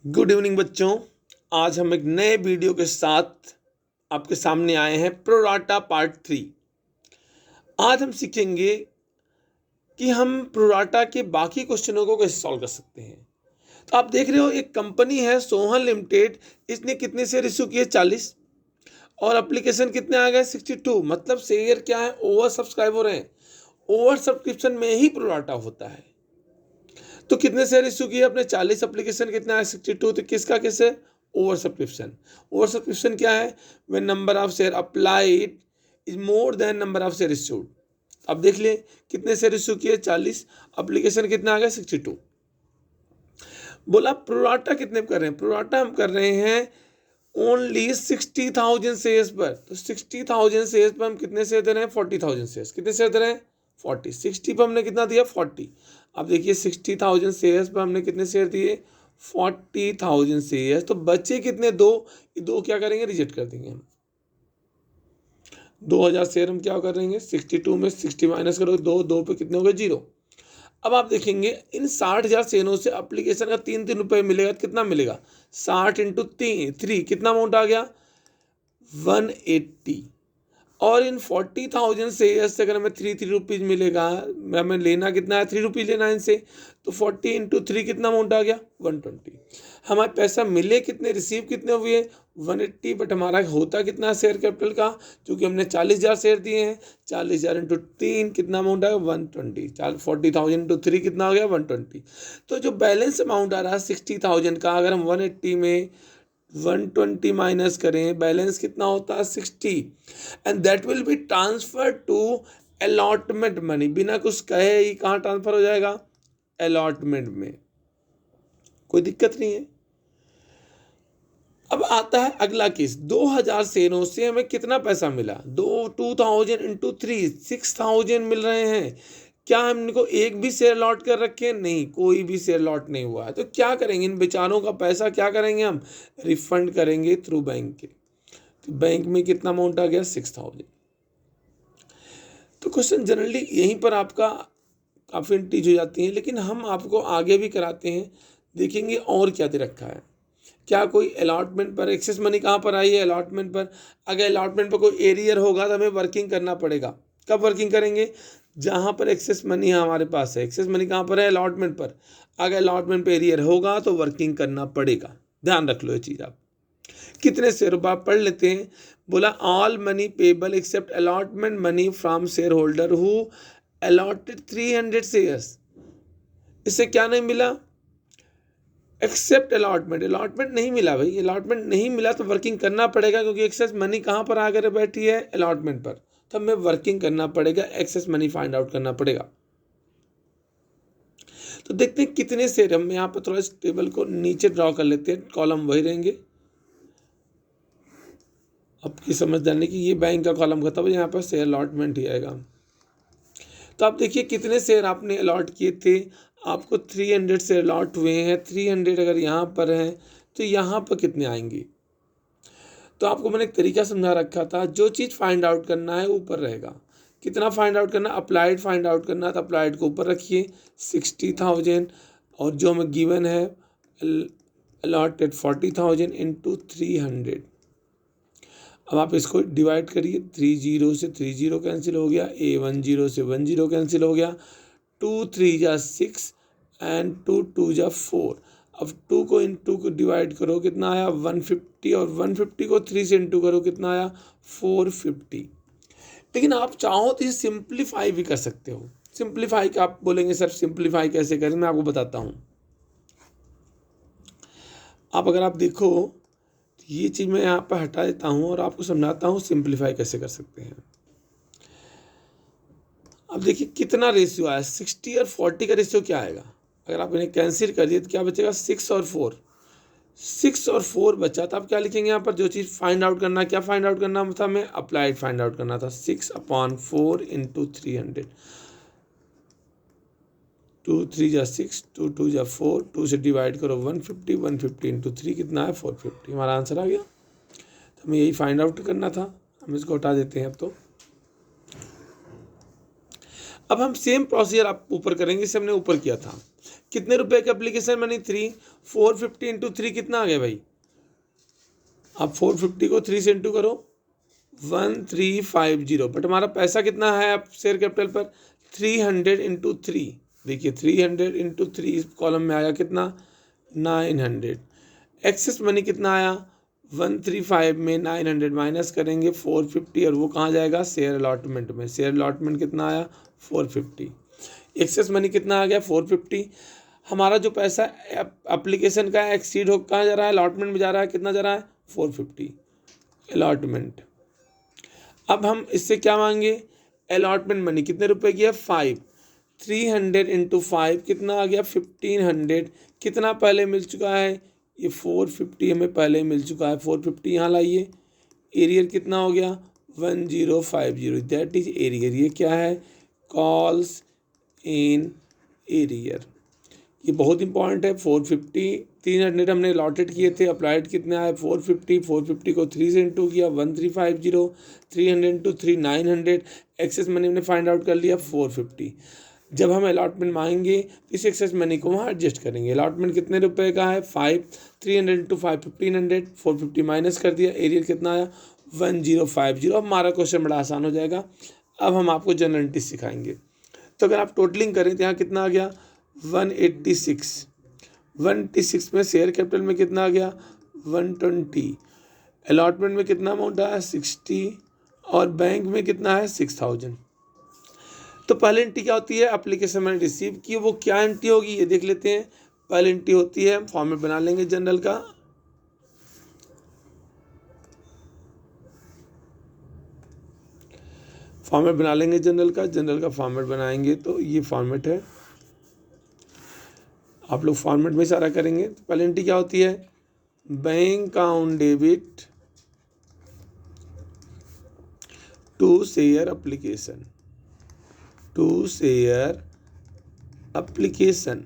Good evening बच्चों। आज हम एक नए वीडियो के साथ आपके सामने आए हैं। Pro rata part 3। आज हम सीखेंगे कि हम प्रोराटा के बाकी क्वेश्चनों को कैसे सॉल्व कर सकते हैं। तो आप देख रहे हो एक कंपनी है सोहन लिमिटेड। इसने कितने शेयर इश्यू किए? 40 और एप्लीकेशन कितने आ गए? 62। मतलब शेयर क्या है? ओवर सब्सक्राइब हो रहे हैं। ओवर सब्सक्रिप्शन में ही प्रोराटा होता है। तो कितने शेयर इश्यू किए अपने? 40। एप्लीकेशन कितना है? 62। तो किसका किस है? Over subscription. ओवर सब्सक्रिप्शन क्या है? When number of share applied is more than number of share issued. अब देख लिए कितने शेयर इश्यू किए? 40। एप्लीकेशन कितना आ गया? 62। बोला प्रोराटा कितने कर रहे हैं? प्रोराटा हम कर रहे हैं ओनली 60,000 शेयर्स पर। तो 60,000 शेयर्स पर हम कितने शेयर दे रहे हैं? 40,000 शेयर्स। कितने शेयर दे रहे हैं? 40। 60 पर हमने कितना दिया? 40। अब देखिए 60,000 शेयर्स पर हमने कितने शेयर दिए? 40,000 शेयर्स। तो बचे कितने? दो। ये दो क्या करेंगे? रिजेक्ट कर देंगे हम। 2,000 शेयर हम क्या कर देंगे? 62 में 60 माइनस करोगे, दो पे कितने हो गए? 0। अब आप देखेंगे इन 60,000 शेयरों से एप्लीकेशन का 3 रुपये मिलेगा। कितना मिलेगा? 60 इंटू 3 कितना अमाउंट आ गया? 180। और इन 40,000 शेयर्स से अगर हमें 3 रुपीज़ मिलेगा, हमें लेना कितना है? 3 रुपीज़ लेना है इनसे। तो 40 इंटू 3 कितना अमाउंट आ गया? 120। हमारे पैसा मिले कितने? रिसीव कितने हुए? 180। बट हमारा होता कितना शेयर कैपिटल का? क्योंकि हमने 40,000 शेयर दिए हैं। 40,000 इंटू 3 कितना अमाउंट आएगा? 120। 40,000 इंटू 3 कितना हो गया? 120। तो जो बैलेंस अमाउंट आ रहा है 60,000 का, अगर हम 180 में 120 माइनस करें, बैलेंस कितना होता है? 60। And that will be transfer to allotment money. बिना कुछ कहे ही कहाँ ट्रांसफर हो जाएगा? अलॉटमेंट में। कोई दिक्कत नहीं है। अब आता है अगला केस। 2,000 शेयरों से हमें कितना पैसा मिला? 2,000 इंटू 3 6,000 मिल रहे हैं। क्या हम इनको एक भी शेयर लॉट कर रखे हैं? नहीं, कोई भी शेयर लॉट नहीं हुआ है। तो क्या करेंगे? इन बेचारों का पैसा क्या करेंगे? हम रिफंड करेंगे थ्रू बैंक के। तो बैंक में कितना अमाउंट आ गया? 6,000। तो क्वेश्चन जनरली यहीं पर आपका काफ़ी टीच हो जाती है, लेकिन हम आपको आगे भी कराते हैं। देखेंगे और क्या दे रखा है। क्या कोई अलॉटमेंट पर एक्सेस मनी कहाँ पर आई है? अलॉटमेंट पर। अगर अलॉटमेंट पर कोई एरियर होगा तो हमें वर्किंग करना पड़ेगा। कब वर्किंग करेंगे? जहाँ पर एक्सेस मनी हमारे पास है। एक्सेस मनी कहाँ पर है? अलॉटमेंट पर। अगर अलॉटमेंट पर एरियर होगा तो वर्किंग करना पड़ेगा। ध्यान रख लो ये चीज़ आप। कितने शेयर रुपये पढ़ लेते हैं। बोला all money payable except allotment money from share holder who allotted 300 shares. इससे क्या नहीं मिला? Accept allotment. अलॉटमेंट नहीं मिला भाई। अलॉटमेंट नहीं मिला तो वर्किंग करना पड़ेगा, क्योंकि एक्सेस मनी कहाँ पर आकर बैठी है? अलॉटमेंट पर। तो हमें वर्किंग करना पड़ेगा, एक्सेस मनी फाइंड आउट करना पड़ेगा। तो देखते हैं कितने शेयर। हम यहाँ पर थोड़ा इस टेबल को नीचे ड्रॉ कर लेते हैं, कॉलम वही रहेंगे। आपकी समझ जाने की ये बैंक का कॉलम खत्म है, यहाँ पर शेयर अलॉटमेंट ही आएगा। तो आप देखिए कितने शेयर आपने अलॉट किए थे। आपको 300 शेयर अलॉट हुए हैं। 300 अगर यहाँ पर हैं तो यहाँ पर कितने आएंगे? तो आपको मैंने एक तरीका समझा रखा था। जो चीज़ फाइंड आउट करना है ऊपर रहेगा। कितना फाइंड आउट करना? अप्लाइड फाइंड आउट करना है तो अप्लाइड को ऊपर रखिए 60,000। और जो हमें गिवन है अलॉटेड 40,000 इंटू 300। अब आप इसको डिवाइड करिए। 30 से 30 कैंसिल हो गया। 10 से 10 कैंसिल हो गया। 2 3 जा 6 एंड 2 2 जा 4। अब 2 को इन 2 को डिवाइड करो, कितना आया? 150। और 150 को 3 से इंटू करो, कितना आया? 450। लेकिन आप चाहो तो ये सिंप्लीफाई भी कर सकते हो। सिंप्लीफाई का आप बोलेंगे सर सिंप्लीफाई कैसे करें? मैं आपको बताता हूँ। अगर आप देखो ये चीज़ मैं यहाँ पर हटा देता हूँ और आपको समझाता हूँ सिंप्लीफाई कैसे कर सकते हैं। अब देखिए कितना रेशियो आया। 60 और 40 का रेशियो क्या आएगा? अगर आप इन्हें कैंसिल कर दिए तो क्या बचेगा? 6 और 4। 6 और 4 बचा। तो आप क्या लिखेंगे यहाँ पर? जो चीज़ फाइंड आउट करना, क्या फाइंड आउट करना था? हमें अप्लाइड फाइंड आउट करना था। 6/4 इंटू 300। 2 3 जा 6, 2 2 जा 4, 2 से डिवाइड करो 150, 150 इंटू 3 कितना है? 450। हमारा आंसर आ गया। तो हमें यही फाइंड आउट करना था। हम इसको हटा देते हैं। अब हम सेम प्रोसीजर आप ऊपर करेंगे, जैसे हमने ऊपर किया था। कितने रुपए का एप्लीकेशन मनी? 3। 450 इंटू 3 कितना आ गया भाई? आप 450 को 3 से इंटू करो, 1350। बट हमारा पैसा कितना है आप शेयर कैपिटल पर? 300 इंटू 3। देखिए 300 इंटू 3 कॉलम में आया कितना? 900। एक्सेस मनी कितना आया? 135 में 900 माइनस करेंगे 450, और वो कहाँ जाएगा? शेयर अलॉटमेंट में। शेयर अलॉटमेंट कितना आया? 450। एक्सेस मनी कितना आ गया? 450। हमारा जो पैसा एप्लीकेशन का एक्सीड हो कहाँ जा रहा है? अलॉटमेंट में जा रहा है। कितना जा रहा है? 450 अलॉटमेंट। अब हम इससे क्या मांगे? अलॉटमेंट मनी कितने रुपए की है? 5। 300 इंटू 5 कितना आ गया? 1500। कितना पहले मिल चुका है? ये 450 हमें पहले मिल चुका है। 450 यहाँ लाइए। एरियर कितना हो गया? 1050। That is arrear. ये क्या है? Calls in arrear. ये बहुत इंपॉर्टेंट है। 450 300 हमने अलॉटेड किए थे, अप्लाइड कितने आए? 450। 450 को 3 से इंटू किया 1350। 300 इंटू 3 900। एक्सेस मनी हमने फाइंड आउट कर लिया 450। जब हम अलॉटमेंट मांगेंगे तो इस एक्सेस मनी को वहाँ एडजस्ट करेंगे। अलॉटमेंट कितने रुपए का है? 5। 300 इंटू 5 1500। 450 माइनस कर दिया। एरियर कितना आया? 1050। अब हमारा क्वेश्चन बड़ा आसान हो जाएगा। अब हम आपको जनरलिटी सिखाएंगे। तो अगर आप टोटलिंग करें तो यहाँ कितना आ गया? 186। 186 में शेयर कैपिटल में कितना आ गया? 120। अलॉटमेंट में कितना अमाउंट आया? 60। और बैंक में कितना है? 6000। तो पहली एंट्री क्या होती है? एप्लीकेशन मैंने रिसीव की, वो क्या एंट्री होगी ये देख लेते हैं। पहली एंट्री होती है, फॉर्मेट बना लेंगे जनरल का। फॉर्मेट बना लेंगे जनरल का फॉर्मेट बनाएंगे तो ये फॉर्मेट है। आप लोग फॉर्मेट में सारा करेंगे। तो पहली एंट्री क्या होती है? Bank account debit to share application. To share application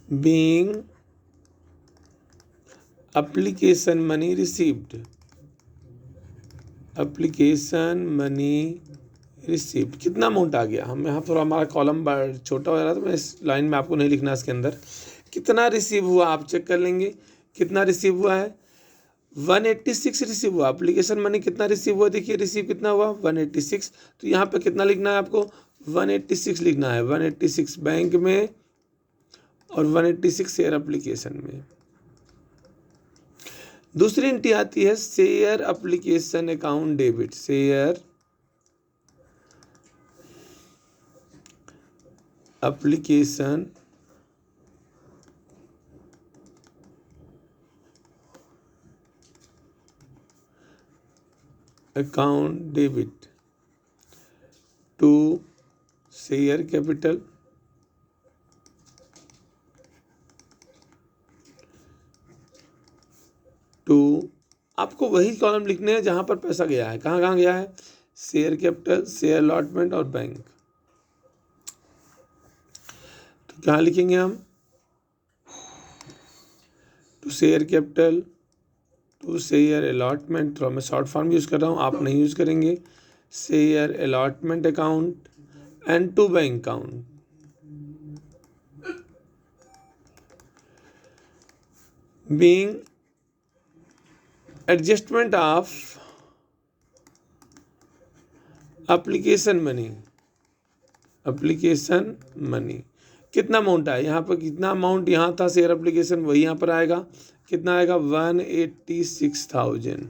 being application money received। Application money received कितना अमाउंट आ गया? हम यहाँ पर हमारा कॉलम छोटा हो रहा था, मैं इस लाइन में आपको नहीं लिखना इसके अंदर। कितना रिसीव हुआ आप चेक कर लेंगे। कितना रिसीव हुआ है? 186 रिसीव हुआ। एप्लीकेशन मनी कितना रिसीव हुआ? देखिए रिसीव कितना हुआ? 186। तो यहाँ पे कितना लिखना है आपको? 186 लिखना है। 186 बैंक में और 186 शेयर एप्लीकेशन में। दूसरी एंट्री आती है share application account debit. Share application account debit to share capital to. आपको वही कॉलम लिखने हैं जहां पर पैसा गया है। कहाँ कहाँ गया है? शेयर कैपिटल, शेयर अलॉटमेंट और बैंक। तो क्या लिखेंगे हम? To share capital, to share allotment. तो मैं शॉर्ट फॉर्म यूज़ कर रहा हूँ, आप नहीं यूज़ करेंगे। Share allotment account and to bank account. Being adjustment of application money. Application money कितना अमाउंट आया? यहाँ पर कितना अमाउंट यहाँ था शेयर एप्लीकेशन, वही यहाँ पर आएगा। कितना आएगा? 186,000।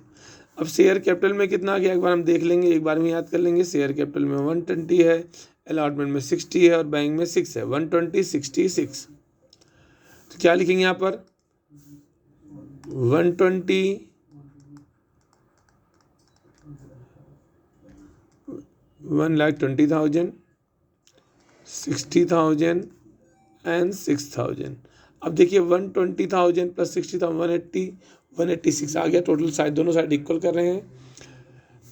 अब शेयर कैपिटल में कितना आ गया एक बार हम देख लेंगे, एक बार में याद कर लेंगे। शेयर कैपिटल में 120 है, अलॉटमेंट में 60 है और बैंक में 6 है। 120 60 6। तो क्या लिखेंगे यहाँ पर? 120 1,20,000 60,000 एंड 6,000। अब देखिए 120,000 प्लस 60,000 180 186 आ गया। टोटल साइड दोनों साइड इक्वल कर रहे हैं।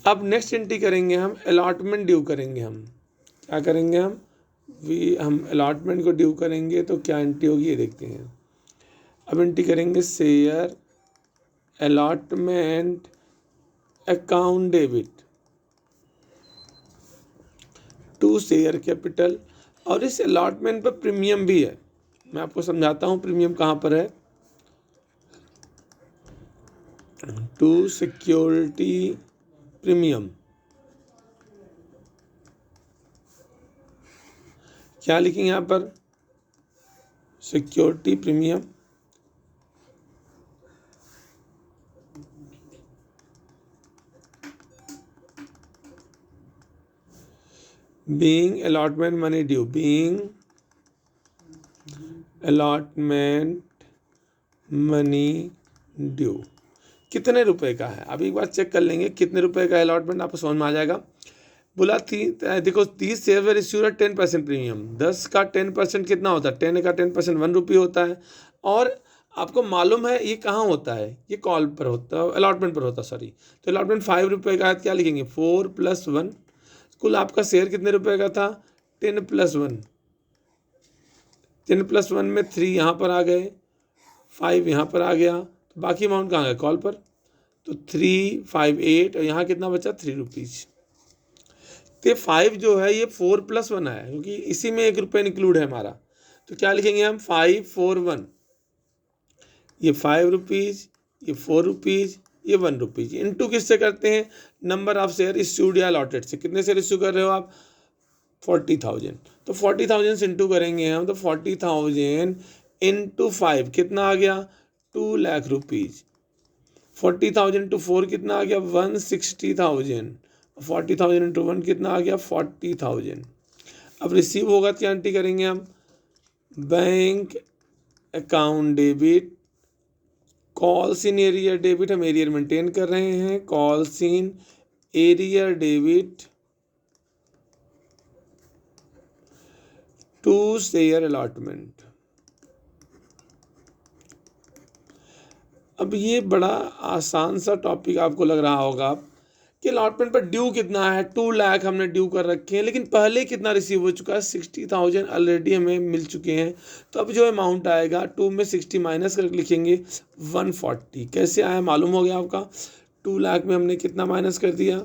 अब नेक्स्ट एंट्री करेंगे हम, अलॉटमेंट ड्यू करेंगे हम। क्या करेंगे हम अलॉटमेंट को ड्यू करेंगे तो क्या एंट्री होगी ये देखते हैं। अब एंट्री करेंगे share allotment account debit to share capital. और इस अलॉटमेंट पर प्रीमियम भी है। मैं आपको समझाता हूँ प्रीमियम कहाँ पर है। टू सिक्योरिटी प्रीमियम क्या लिखेंगे यहाँ पर, security premium. Being allotment money due, being allotment money due कितने रुपए का है। अभी एक बार चेक कर लेंगे कितने रुपए का अलॉटमेंट, आपको समझ में आ जाएगा। बोला थी देखो 30 शेयर वर इश्यूड 10% प्रीमियम, 10 का 10% कितना होता है, 10 का 10% 1 रुपये होता है। और आपको मालूम है ये कहाँ होता है, ये कॉल पर होता है, अलॉटमेंट पर होता है सॉरी। तो अलॉटमेंट 5 रुपये का है, क्या लिखेंगे 4 + 1। कुल आपका शेयर कितने रुपए का था, 10 + 1, 10 + 1 में 3 यहाँ पर आ गए, 5 यहाँ पर आ गया, तो बाकी अमाउंट कहाँ गया, कॉल पर। तो 3 5 8 और यहाँ कितना बचा 3 रुपीज़। तो 5 जो है ये 4 + 1 है, क्योंकि इसी में 1 रुपये इंक्लूड है हमारा। तो क्या लिखेंगे हम 5 4 1, ये 5 रुपीज़, ये 4 रुपीज़, ये 1 रुपीज़। इनटू किससे करते हैं, नंबर ऑफ शेयर इश्यूड या अलॉटेड से। कितने शेयर इश्यू कर रहे हो आप, 40,000। तो 40,000 से इंटू करेंगे हम, तो 40,000 इंटू 5 कितना आ गया, 2 लाख रुपीज़। 40,000 इंटू 4 कितना आ गया, 160,000। 40,000 इंटू 1 कितना आ गया, 40,000। अब रिसीव होगा क्या एंट्री करेंगे हम, bank account debit, calls in arrear debit, हम एरियर मेंटेन कर रहे हैं, calls in arrear debit to share allotment. अब ये बड़ा आसान सा टॉपिक आपको लग रहा होगा कि अलॉटमेंट पर ड्यू कितना है, 2 लाख हमने ड्यू कर रखे हैं, लेकिन पहले कितना रिसीव हो चुका है, 60,000 ऑलरेडी हमें मिल चुके हैं। तो अब जो अमाउंट आएगा 2 में 60 माइनस कर लिखेंगे 140। कैसे आया मालूम हो गया आपका, 2 लाख में हमने कितना माइनस कर दिया,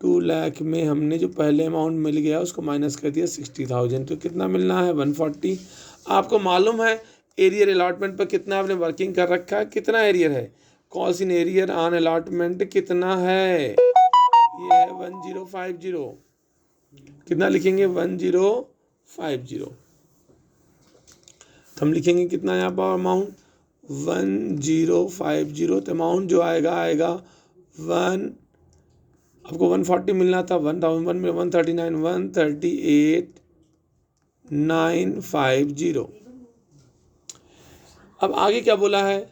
2 लाख में हमने जो पहले अमाउंट मिल गया उसको माइनस कर दिया 60,000, तो कितना मिलना है 140। आपको मालूम है एरियर अलॉटमेंट पर कितना आपने वर्किंग कर रखा है, कितना एरियर है, calls in arrear on allotment कितना है, ये है 1050। कितना लिखेंगे 1050। तो हम लिखेंगे कितना यहाँ पर अमाउंट 1050। तो अमाउंट जो आएगा 1, आपको 140 मिलना था, 1001 में 139, 138,950। अब आगे क्या बोला है,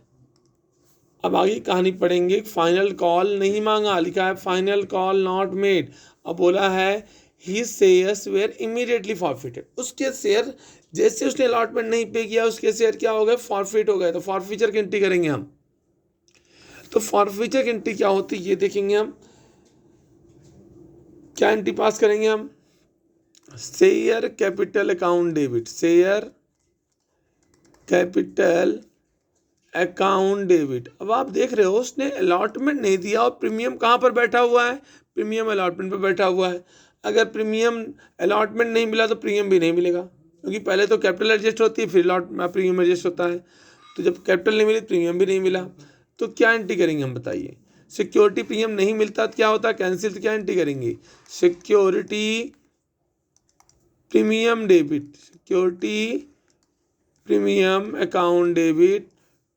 अब आगे कहानी पढ़ेंगे। फाइनल कॉल नहीं मांगा, लिखा है फाइनल कॉल नॉट मेड। अब बोला है ही शेयर्स वेयर इमीडिएटली फॉरफिटेड, उसके शेयर जैसे उसने अलॉटमेंट नहीं पे किया उसके शेयर क्या हो गए, फॉरफिट हो गए। तो फॉरफीचर की एंट्री करेंगे हम। तो फॉरफीचर की एंट्री क्या होती है ये देखेंगे हम, क्या एंट्री पास करेंगे हम, share capital account debit, share capital account debit. अब आप देख रहे हो उसने अलॉटमेंट नहीं दिया और प्रीमियम कहाँ पर बैठा हुआ है, प्रीमियम अलॉटमेंट पर बैठा हुआ है। अगर प्रीमियम अलॉटमेंट नहीं मिला तो प्रीमियम भी नहीं मिलेगा, क्योंकि पहले तो कैपिटल एडजस्ट होती है फिर प्रीमियम एडजस्ट होता है। तो जब कैपिटल नहीं मिली प्रीमियम भी नहीं मिला, तो क्या एंट्री करेंगे हम बताइए। सिक्योरिटी प्रीमियम नहीं मिलता तो क्या होता है, कैंसिल। तो क्या एंट्री करेंगे, security premium debit, security premium account debit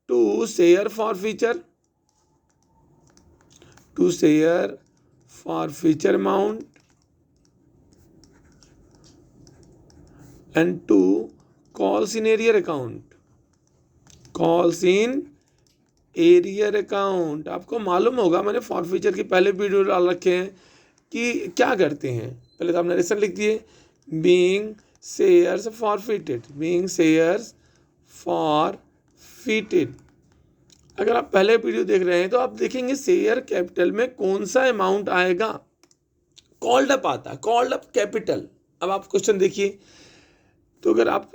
to share forfeiture, to share forfeiture amount and to calls in arrear account, calls in arrear account. आपको मालूम होगा मैंने फॉरफीचर की पहले वीडियो डाल रखे हैं कि क्या करते हैं। पहले तो आप नरेशन लिख दिए, being shares forfeited, being shares forfeited. अगर आप पहले वीडियो देख रहे हैं तो आप देखेंगे शेयर कैपिटल में कौन सा अमाउंट आएगा, कॉल्ड अप आता है, कॉल्ड अप कैपिटल। अब आप क्वेश्चन देखिए, तो अगर आप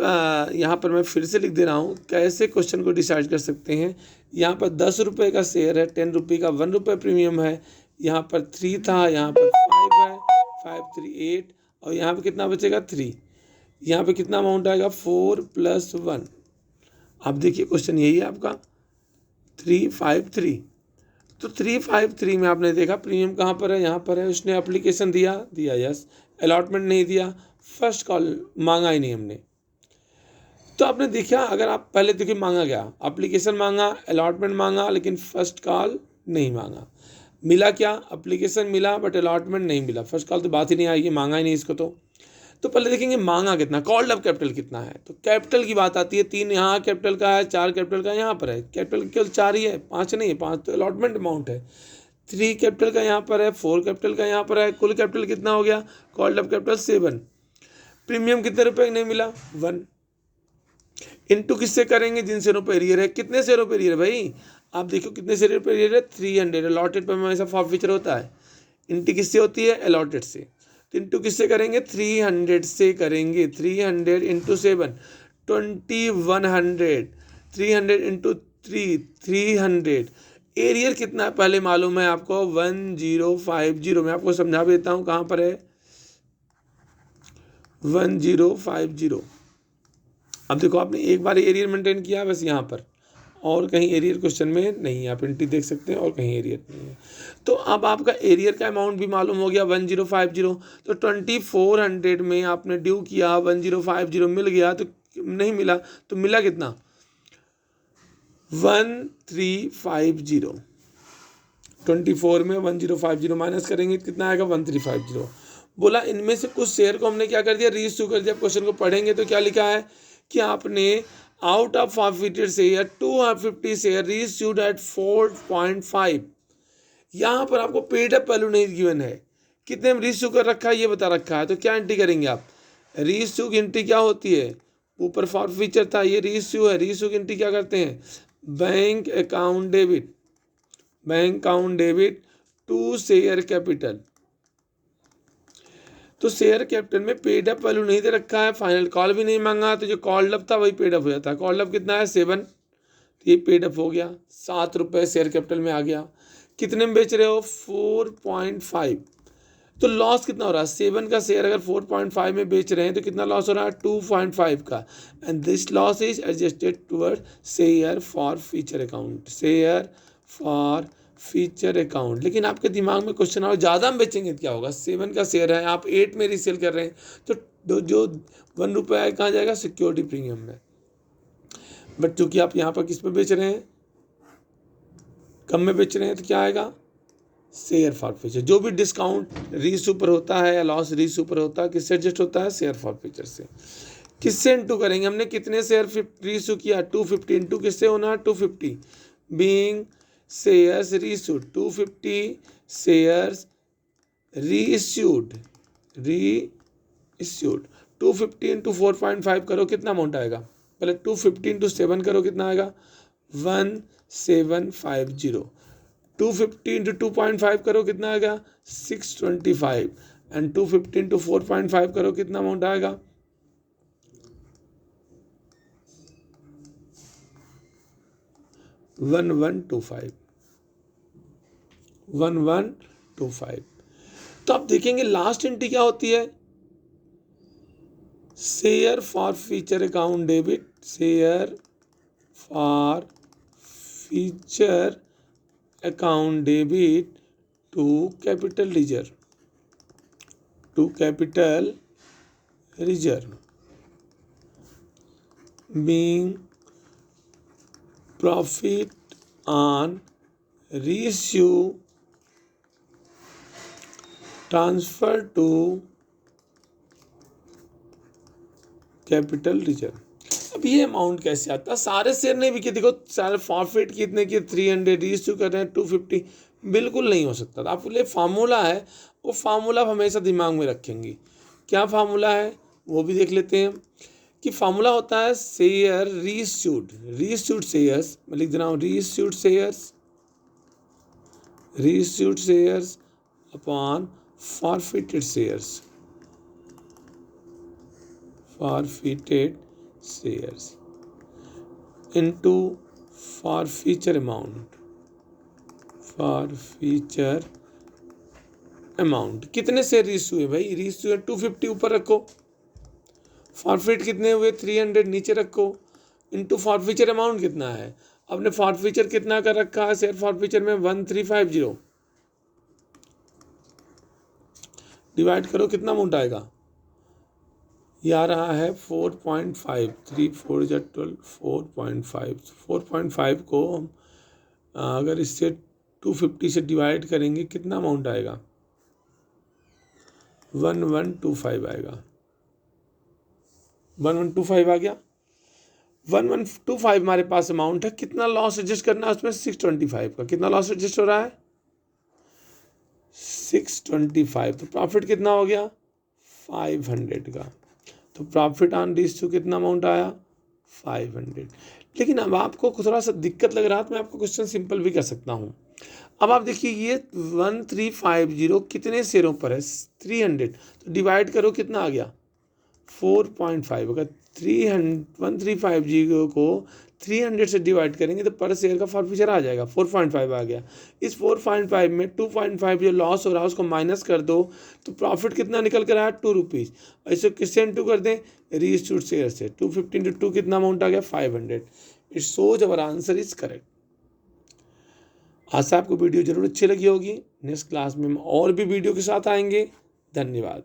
यहाँ पर मैं फिर से लिख दे रहा हूँ कैसे क्वेश्चन को डिसाइड कर सकते हैं। यहाँ पर 10 रुपये का शेयर है, 10 रुपये का 1 रुपये प्रीमियम है, यहाँ पर 3 था, यहाँ पर 5 है, 5 3 8 और यहाँ पर कितना बचेगा 3। यहाँ पे कितना अमाउंट आएगा 4 + 1। अब देखिए क्वेश्चन यही है आपका 353। तो 353 में आपने देखा प्रीमियम कहाँ पर है, यहाँ पर है। उसने एप्लीकेशन दिया यस, अलॉटमेंट नहीं दिया, फर्स्ट कॉल मांगा ही नहीं हमने। तो आपने देखा, अगर आप पहले देखिए मांगा गया, एप्लीकेशन मांगा, अलॉटमेंट मांगा, लेकिन फर्स्ट कॉल नहीं मांगा। मिला क्या, एप्लीकेशन मिला बट अलॉटमेंट नहीं मिला, फर्स्ट कॉल तो बात ही नहीं आएगी, मांगा ही नहीं इसको। तो पहले देखेंगे मांगा कितना, कॉल्ड अप कैपिटल कितना है। तो कैपिटल की बात आती है, 3 यहाँ कैपिटल का है, 4 कैपिटल का यहाँ पर है। कैपिटल केवल 4 ही है, 5 नहीं है, 5 तो अलॉटमेंट अमाउंट है। 3 कैपिटल का यहाँ पर है, 4 कैपिटल का यहाँ पर है। कुल कैपिटल कितना हो गया, कॉल्ड अप कैपिटल 7। प्रीमियम कितने रुपए नहीं मिला, 1। इनटू किससे करेंगे, जिनसे रुपये एरियर है। कितने से रुपये एरियर है भाई, आप देखो कितने से रुपये एरियर है, 300। अलॉटेड पर हमेशा फॉरफीचर होता है। इंटू किससे होती है, अलॉटेड से। तो इंटू किससे करेंगे, 300 से करेंगे। 300 इंटू 7 2100। 300 इंटू 3 300। एरियर कितना है पहले मालूम है आपको, 1050। मैं आपको समझा देता हूँ कहाँ पर है, 1050। अब देखो आपने एक बार एरियर मेंटेन किया बस यहाँ पर, और कहीं एरियर क्वेश्चन में नहीं है। आप एंट्री देख सकते हैं और कहीं एरियर नहीं है। तो अब आपका एरियर का अमाउंट भी मालूम हो गया 1050। तो 2400 में आपने ड्यू किया, 1050 मिल गया, तो नहीं मिला तो मिला कितना, 1350। 24 में 1050 माइनस करेंगे कितना आएगा, 1350। बोला इनमें से कुछ शेयर को हमने क्या कर दिया, रीइश्यू कर दिया। क्वेश्चन को पढ़ेंगे तो क्या लिखा है कि आपने out of forfeited share 250 share reissued at 4.5। यहाँ पर आपको पेड अप वैल्यू नहीं गिवन है, कितने में रीइश्यू कर रखा है ये बता रखा है। तो क्या एंट्री करेंगे आप, रीइश्यू की एंट्री क्या होती है, ऊपर फॉरफीचर था, ये रीइश्यू है। रीइश्यू की एंट्री क्या करते हैं, bank account debit, bank account debit to share capital. तो शेयर कैपिटल में पेड अप वैल्यू नहीं दे रखा है, फाइनल कॉल भी नहीं मांगा, तो जो कॉल्ड अप था वही पेड अप हो जाता है। कॉल्ड अप कितना है, 7, तो ये पेड अप हो गया, 7 रुपये शेयर कैपिटल में आ गया। कितने में बेच रहे हो, 4.5। तो लॉस कितना हो रहा है, 7 का शेयर अगर 4.5 में बेच रहे हैं तो कितना लॉस हो रहा है, 2.5 का। And this loss is adjusted toward share forfeiture account, share for feature account. लेकिन आपके दिमाग में क्वेश्चन आओ, ज़्यादा हम बेचेंगे तो क्या होगा, 7 का शेयर है, आप 8 में रीसेल कर रहे हैं, तो जो 1 रुपया कहाँ जाएगा, सिक्योरिटी प्रीमियम में। बट चूंकि आप यहाँ पर किस पे बेच रहे हैं, कम में बेच रहे हैं, तो क्या आएगा, शेयर फॉर फ्यूचर। जो भी डिस्काउंट रीइश्यू पर होता है या लॉस रीइश्यू पर होता है, किससे एडजस्ट होता है, शेयर फॉर फ्यूचर से। किससे इंटू करेंगे, हमने कितने शेयर रीइश्यू किया, 250। इंटू किससे होना है, 250 being shares reissued, 250 shares reissued. 250 into 4.5 करो, कितना अमाउंट आएगा, पहले 250 इंटू 7 करो, कितना आएगा, 1750। 250 इंटू 2.5 करो, कितना आएगा, 625। एंड 250 इंटू 4.5 करो, कितना अमाउंट आएगा, 1125। 1125। तो आप देखेंगे लास्ट एंट्री क्या होती है, share forfeiture account debit, share forfeiture account debit to capital reserve, to capital reserve being profit on reissue transfer to capital reserve. अब ये अमाउंट कैसे आता है, सारे शेयर नहीं बिके, देखो सारे फॉरफिट कितने की, 300 रीइश्यू कर रहे हैं 250, बिल्कुल नहीं हो सकता। तो आपके लिए फार्मूला है, वो फार्मूला आप हमेशा दिमाग में रखेंगे। क्या फार्मूला है वो भी देख लेते हैं, कि फार्मूला होता है शेयर रीइश्यूड, रीइश्यूड शेयर्स, मैं लिख दे रहा हूँ, reissued shares, reissued shares upon forfeited shares, forfeited shares into forfeiture amount, forfeiture amount। कितने शेयर रीइश्यू है भाई, रीइश्यू है 250, ऊपर रखो फॉरफिट कितने हुए 300 नीचे रखो, इनटू फॉरफीचर अमाउंट कितना है, आपने फॉरफीचर कितना कर रखा है शेयर फॉरफीचर में 1350, डिवाइड करो कितना अमाउंट आएगा, ये आ रहा है 4.5, 3 4 जा 12, 4.5, 4.5 को हम अगर इससे 250 से डिवाइड करेंगे कितना अमाउंट आएगा, 1125 आएगा, 1125 आ गया। 1125 हमारे पास अमाउंट है, कितना लॉस एडजस्ट करना है उसमें 625 का, कितना लॉस एडजस्ट हो रहा है 625, तो प्रॉफिट कितना हो गया 500 का, तो प्रॉफिट ऑन दिस टू कितना अमाउंट आया 500। लेकिन अब आपको थोड़ा सा दिक्कत लग रहा है तो मैं आपको क्वेश्चन सिंपल भी कर सकता हूँ। अब आप देखिए ये 1350 कितने शेयरों पर है 300, तो डिवाइड करो कितना आ गया 4.5, अगर 1350 को 300 से डिवाइड करेंगे तो पर शेयर का फॉरफीचर आ जाएगा 4.5 आ गया। इस 4.5 में 2.5 जो लॉस हो रहा है उसको माइनस कर दो तो प्रॉफिट कितना निकल कर आया 2 रुपीज़। ऐसे किससे इंटू कर दें रीइश्यूड शेयर से, 250 × 2 कितना अमाउंट आ गया 500। It shows our answer is correct. आशा आपको वीडियो जरूर अच्छी लगी होगी। नेक्स्ट क्लास में हम और भी वीडियो के साथ आएंगे। धन्यवाद।